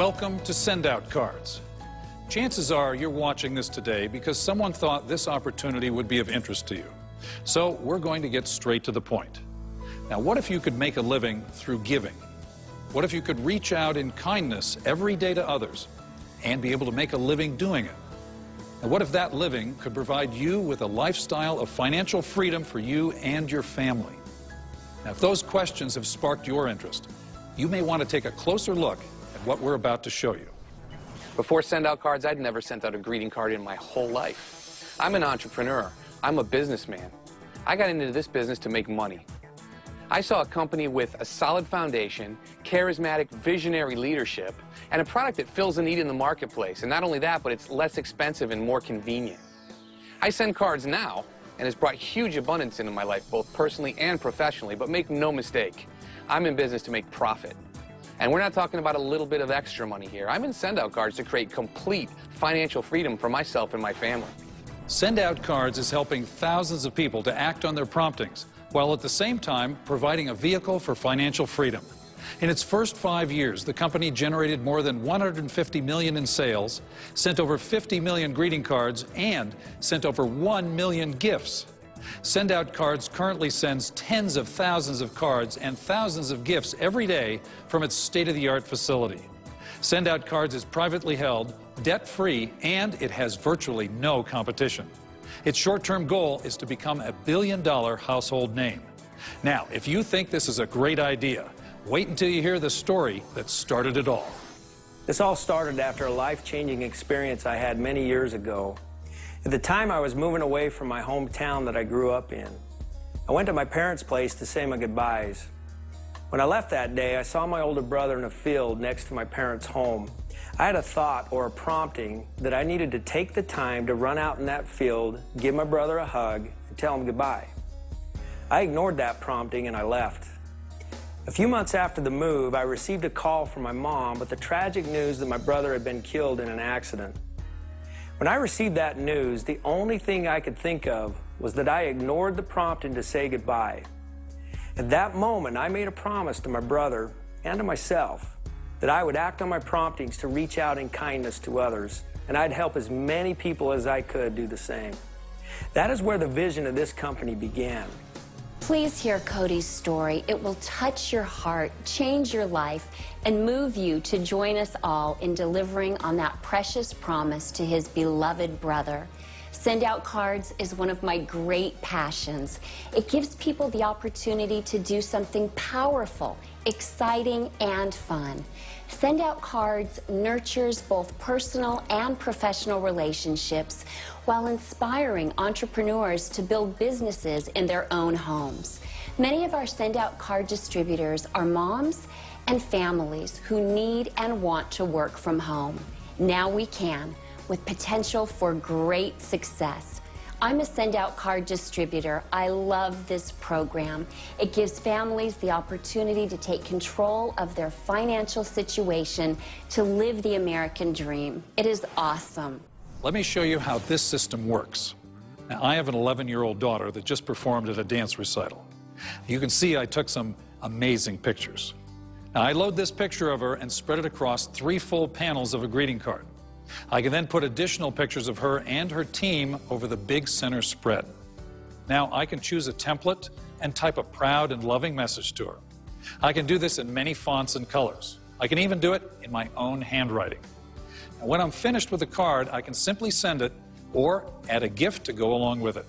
Welcome to Send Out Cards. Chances are you're watching this today because someone thought this opportunity would be of interest to you. So we're going to get straight to the point. Now, what if you could make a living through giving? What if you could reach out in kindness every day to others and be able to make a living doing it? And what if that living could provide you with a lifestyle of financial freedom for you and your family? Now, if those questions have sparked your interest, you may want to take a closer look at what we're about to show you. Before Send Out Cards, I'd never sent out a greeting card in my whole life. I'm an entrepreneur. I'm a businessman. I got into this business to make money. I saw a company with a solid foundation, charismatic, visionary leadership, and a product that fills a need in the marketplace. And not only that, but it's less expensive and more convenient. I send cards now, and it's brought huge abundance into my life, both personally and professionally. But make no mistake, I'm in business to make profit. And we're not talking about a little bit of extra money here. I'm in Send Out Cards to create complete financial freedom for myself and my family. Send Out Cards is helping thousands of people to act on their promptings, while at the same time providing a vehicle for financial freedom. In its first 5 years, the company generated more than $150 million in sales, sent over 50 million greeting cards, and sent over 1 million gifts. Send Out Cards currently sends tens of thousands of cards and thousands of gifts every day from its state-of-the-art facility. Send Out Cards is privately held, debt-free, and it has virtually no competition. Its short-term goal is to become a billion-dollar household name. Now, if you think this is a great idea, wait until you hear the story that started it all. This all started after a life-changing experience I had many years ago. At the time, I was moving away from my hometown that I grew up in. I went to my parents' place to say my goodbyes. When I left that day, I saw my older brother in a field next to my parents' home. I had a thought or a prompting that I needed to take the time to run out in that field, give my brother a hug, and tell him goodbye. I ignored that prompting and I left. A few months after the move, I received a call from my mom with the tragic news that my brother had been killed in an accident. When I received that news, the only thing I could think of was that I ignored the prompting to say goodbye. At that moment, I made a promise to my brother and to myself that I would act on my promptings to reach out in kindness to others, and I'd help as many people as I could do the same. That is where the vision of this company began. Please hear Cody's story. It will touch your heart, change your life, and move you to join us all in delivering on that precious promise to his beloved brother. Send Out Cards is one of my great passions. It gives people the opportunity to do something powerful, exciting, and fun. Send Out Cards nurtures both personal and professional relationships while inspiring entrepreneurs to build businesses in their own homes. Many of our Send Out Card distributors are moms and families who need and want to work from home. Now we can, with potential for great success. I'm a Send Out Card distributor. I love this program. It gives families the opportunity to take control of their financial situation to live the American dream. It is awesome. Let me show you how this system works. Now, I have an 11-year-old daughter that just performed at a dance recital. You can see I took some amazing pictures. Now, I load this picture of her and spread it across 3 full panels of a greeting card. I can then put additional pictures of her and her team over the big center spread. Now, I can choose a template and type a proud and loving message to her. I can do this in many fonts and colors. I can even do it in my own handwriting. Now, when I'm finished with the card, I can simply send it or add a gift to go along with it.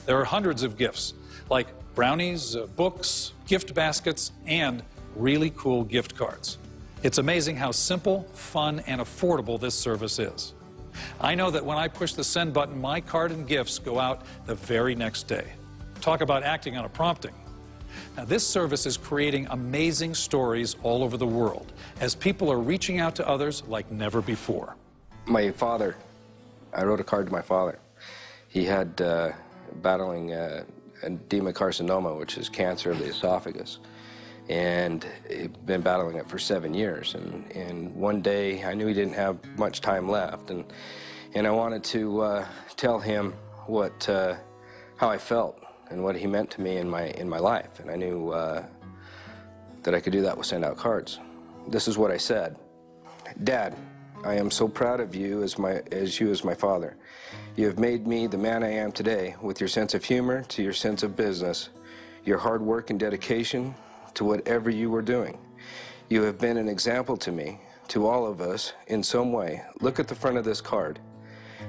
There are hundreds of gifts, like brownies, books, gift baskets, and really cool gift cards. It's amazing how simple, fun, and affordable this service is. I know that when I push the send button, my card and gifts go out the very next day. Talk about acting on a prompting. Now, this service is creating amazing stories all over the world as people are reaching out to others like never before. My father, I wrote a card to my father. He had battling edema carcinoma, which is cancer of the esophagus. And he'd been battling it for 7 years. And one day, I knew he didn't have much time left, and I wanted to tell him how I felt and what he meant to me in my life. And I knew that I could do that with Send Out Cards. This is what I said. Dad, I am so proud of you as my father. You have made me the man I am today with your sense of humor to your sense of business, your hard work and dedication to whatever you were doing. You have been an example to me, to all of us, in some way. Look at the front of this card.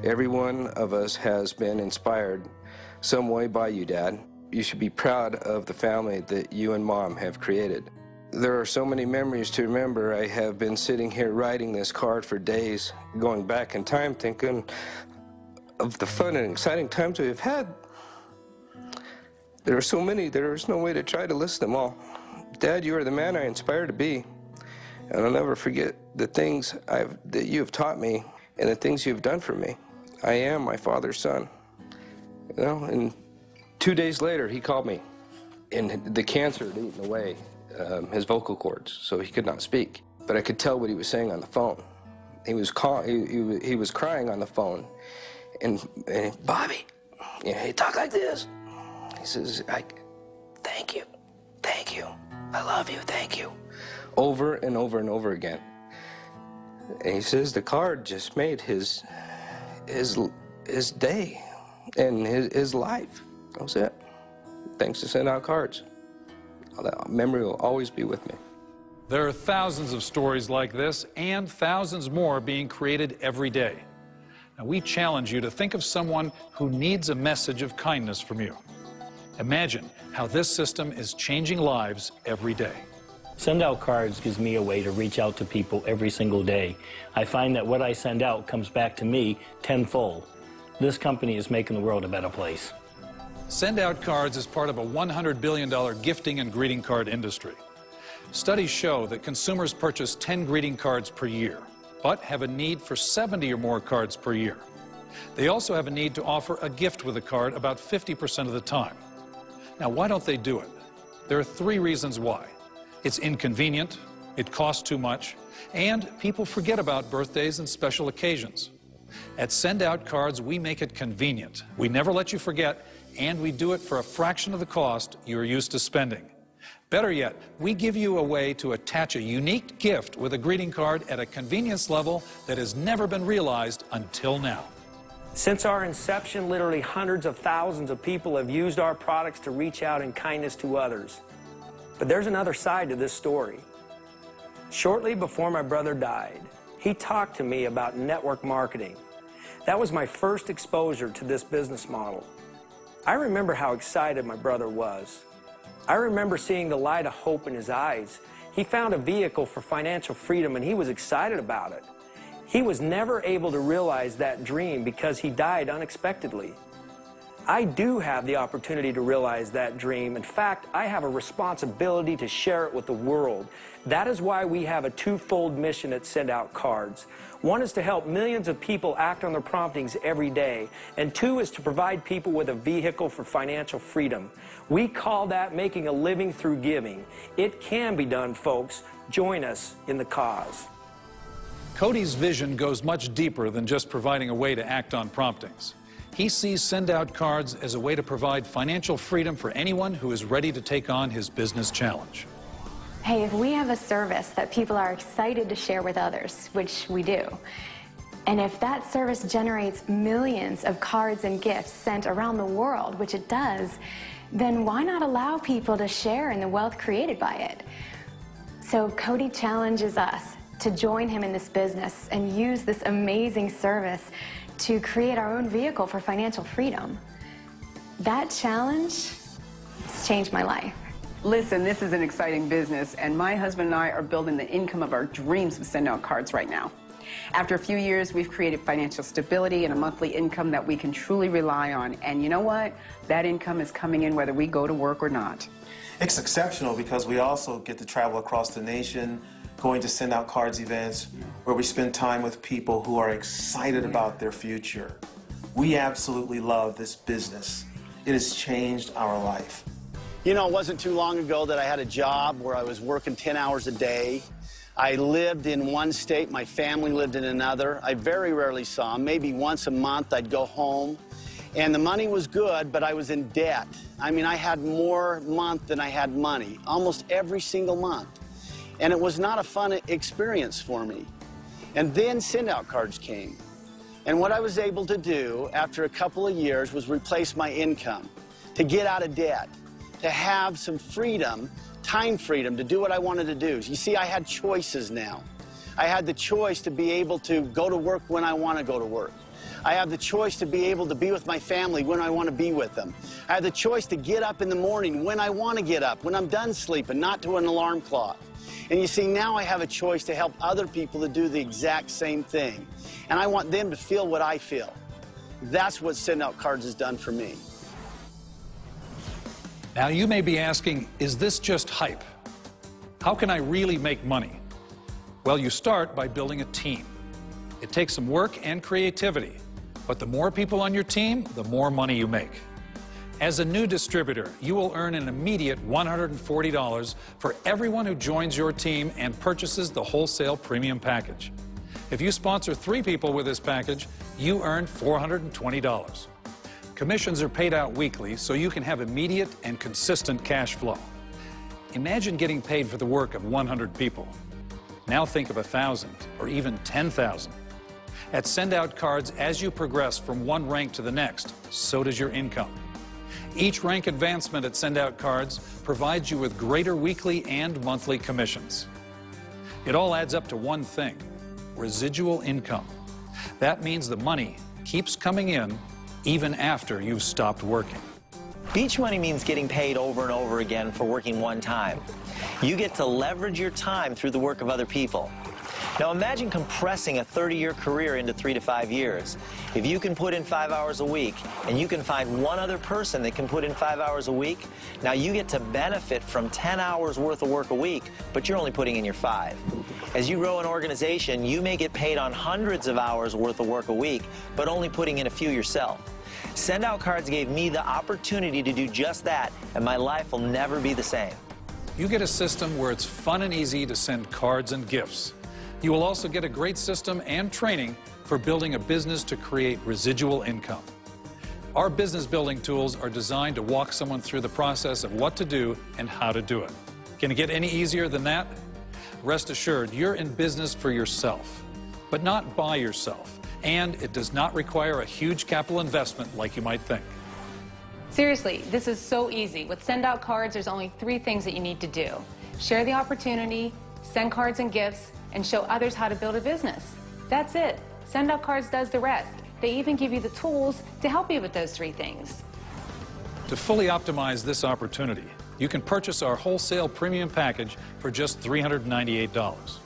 Every one of us has been inspired some way by you, Dad. You should be proud of the family that you and Mom have created. There are so many memories to remember. I have been sitting here writing this card for days, going back in time, thinking of the fun and exciting times we've had. There are so many, there is no way to try to list them all. Dad, you are the man I inspire to be, and I'll never forget the things that you have taught me and the things you've done for me. I am my father's son. You know, and 2 days later, he called me, and the cancer had eaten away his vocal cords, so he could not speak. But I could tell what he was saying on the phone. He was crying on the phone, and Bobby, you know, he talked like this. He says, thank you, I love you, thank you, over and over and over again. And he says the card just made his day and his life. That was it. Thanks to Send Out Cards. That memory will always be with me. There are thousands of stories like this and thousands more being created every day. Now, we challenge you to think of someone who needs a message of kindness from you. Imagine how this system is changing lives every day. Send Out Cards gives me a way to reach out to people every single day. I find that what I send out comes back to me tenfold. This company is making the world a better place. Send Out Cards is part of a $100 billion gifting and greeting card industry. Studies show that consumers purchase 10 greeting cards per year, but have a need for 70 or more cards per year. They also have a need to offer a gift with a card about 50% of the time. Now, why don't they do it? There are 3 reasons why. It's inconvenient, it costs too much, and people forget about birthdays and special occasions. At Send Out Cards, we make it convenient. We never let you forget, and we do it for a fraction of the cost you're used to spending. Better yet, we give you a way to attach a unique gift with a greeting card at a convenience level that has never been realized until now. Since our inception, literally hundreds of thousands of people have used our products to reach out in kindness to others. But there's another side to this story. Shortly before my brother died, he talked to me about network marketing. That was my first exposure to this business model. I remember how excited my brother was. I remember seeing the light of hope in his eyes. He found a vehicle for financial freedom and he was excited about it. He was never able to realize that dream because he died unexpectedly. I do have the opportunity to realize that dream. In fact, I have a responsibility to share it with the world. That is why we have a twofold mission at Send Out Cards. One is to help millions of people act on their promptings every day, and 2 is to provide people with a vehicle for financial freedom. We call that making a living through giving. It can be done, folks. Join us in the cause. Cody's vision goes much deeper than just providing a way to act on promptings. He sees Send Out Cards as a way to provide financial freedom for anyone who is ready to take on his business challenge. Hey, if we have a service that people are excited to share with others, which we do, and if that service generates millions of cards and gifts sent around the world, which it does, then why not allow people to share in the wealth created by it? So Cody challenges us to join him in this business and use this amazing service to create our own vehicle for financial freedom. That challenge has changed my life. Listen, this is an exciting business, and my husband and I are building the income of our dreams with Send Out Cards right now. After a few years, we've created financial stability and a monthly income that we can truly rely on. And you know what? That income is coming in whether we go to work or not. It's exceptional because we also get to travel across the nation, going to Send Out Cards events where we spend time with people who are excited about their future. We absolutely love this business. It has changed our life. You know, it wasn't too long ago that I had a job where I was working 10 hours a day. I lived in one state, my family lived in another. I very rarely saw them. Maybe once a month I'd go home. And the money was good, but I was in debt. I mean, I had more month than I had money, almost every single month. And it was not a fun experience for me. And then send-out cards came. And what I was able to do after a couple of years was replace my income, to get out of debt, to have some freedom, time freedom, to do what I wanted to do. You see, I had choices now. I had the choice to be able to go to work when I want to go to work. I have the choice to be able to be with my family when I want to be with them. I have the choice to get up in the morning when I want to get up, when I'm done sleeping, not to an alarm clock. And you see, now I have a choice to help other people to do the exact same thing. And I want them to feel what I feel. That's what Send-Out Cards has done for me. Now you may be asking, is this just hype? How can I really make money? Well, you start by building a team. It takes some work and creativity, but the more people on your team, the more money you make. As a new distributor, you will earn an immediate $140 for everyone who joins your team and purchases the wholesale premium package. If you sponsor 3 people with this package, you earn $420. Commissions are paid out weekly, so you can have immediate and consistent cash flow. Imagine getting paid for the work of 100 people. Now think of 1,000 or even 10,000. At Send-Out Cards, as you progress from one rank to the next, so does your income. Each rank advancement at Send-Out Cards provides you with greater weekly and monthly commissions. It all adds up to one thing: residual income. That means the money keeps coming in even after you've stopped working. Beach money means getting paid over and over again for working one time. You get to leverage your time through the work of other people. Now imagine compressing a 30-year career into 3 to 5 years. If you can put in 5 hours a week, and you can find one other person that can put in 5 hours a week, now you get to benefit from 10 hours worth of work a week, but you're only putting in your 5. As you grow an organization, you may get paid on hundreds of hours worth of work a week, but only putting in a few yourself. Send-Out Cards gave me the opportunity to do just that, and my life will never be the same. You get a system where it's fun and easy to send cards and gifts. You will also get a great system and training for building a business to create residual income. Our business building tools are designed to walk someone through the process of what to do and how to do it. Can it get any easier than that? Rest assured, you're in business for yourself, but not by yourself. And it does not require a huge capital investment like you might think. Seriously, this is so easy. With Send-Out Cards, there's only 3 things that you need to do: share the opportunity, send cards and gifts, and show others how to build a business. That's it. Send-Out Cards does the rest. They even give you the tools to help you with those 3 things. To fully optimize this opportunity, you can purchase our wholesale premium package for just $398.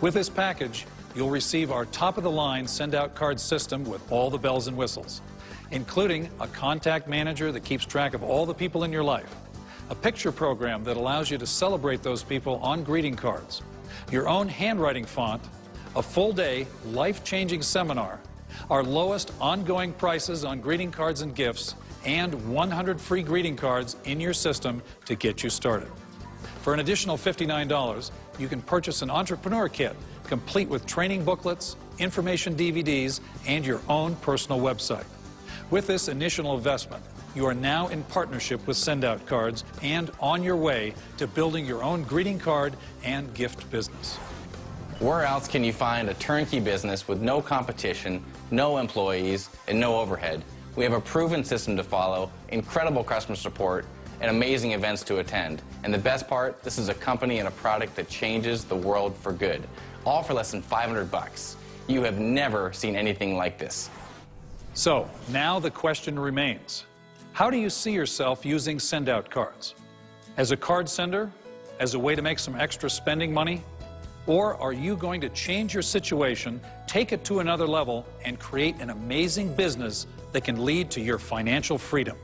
With this package, you'll receive our top-of-the-line Send-Out Card system with all the bells and whistles, including a contact manager that keeps track of all the people in your life, a picture program that allows you to celebrate those people on greeting cards, your own handwriting font, a full-day, life-changing seminar, our lowest ongoing prices on greeting cards and gifts, and 100 free greeting cards in your system to get you started. For an additional $59, you can purchase an entrepreneur kit, complete with training booklets, information DVDs, and your own personal website. With this initial investment, you are now in partnership with Send-Out Cards and on your way to building your own greeting card and gift business. Where else can you find a turnkey business with no competition, no employees, and no overhead? We have a proven system to follow, incredible customer support, and amazing events to attend. And the best part, this is a company and a product that changes the world for good, all for less than $500. You have never seen anything like this. So, now the question remains, how do you see yourself using Send-Out Cards? As a card sender? As a way to make some extra spending money? Or are you going to change your situation, take it to another level, and create an amazing business that can lead to your financial freedom?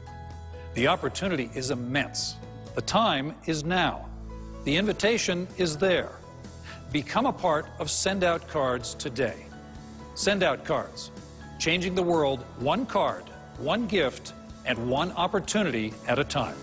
The opportunity is immense. The time is now. The invitation is there. Become a part of Send-Out Cards today. Send-Out Cards, changing the world one card, one gift, and one opportunity at a time.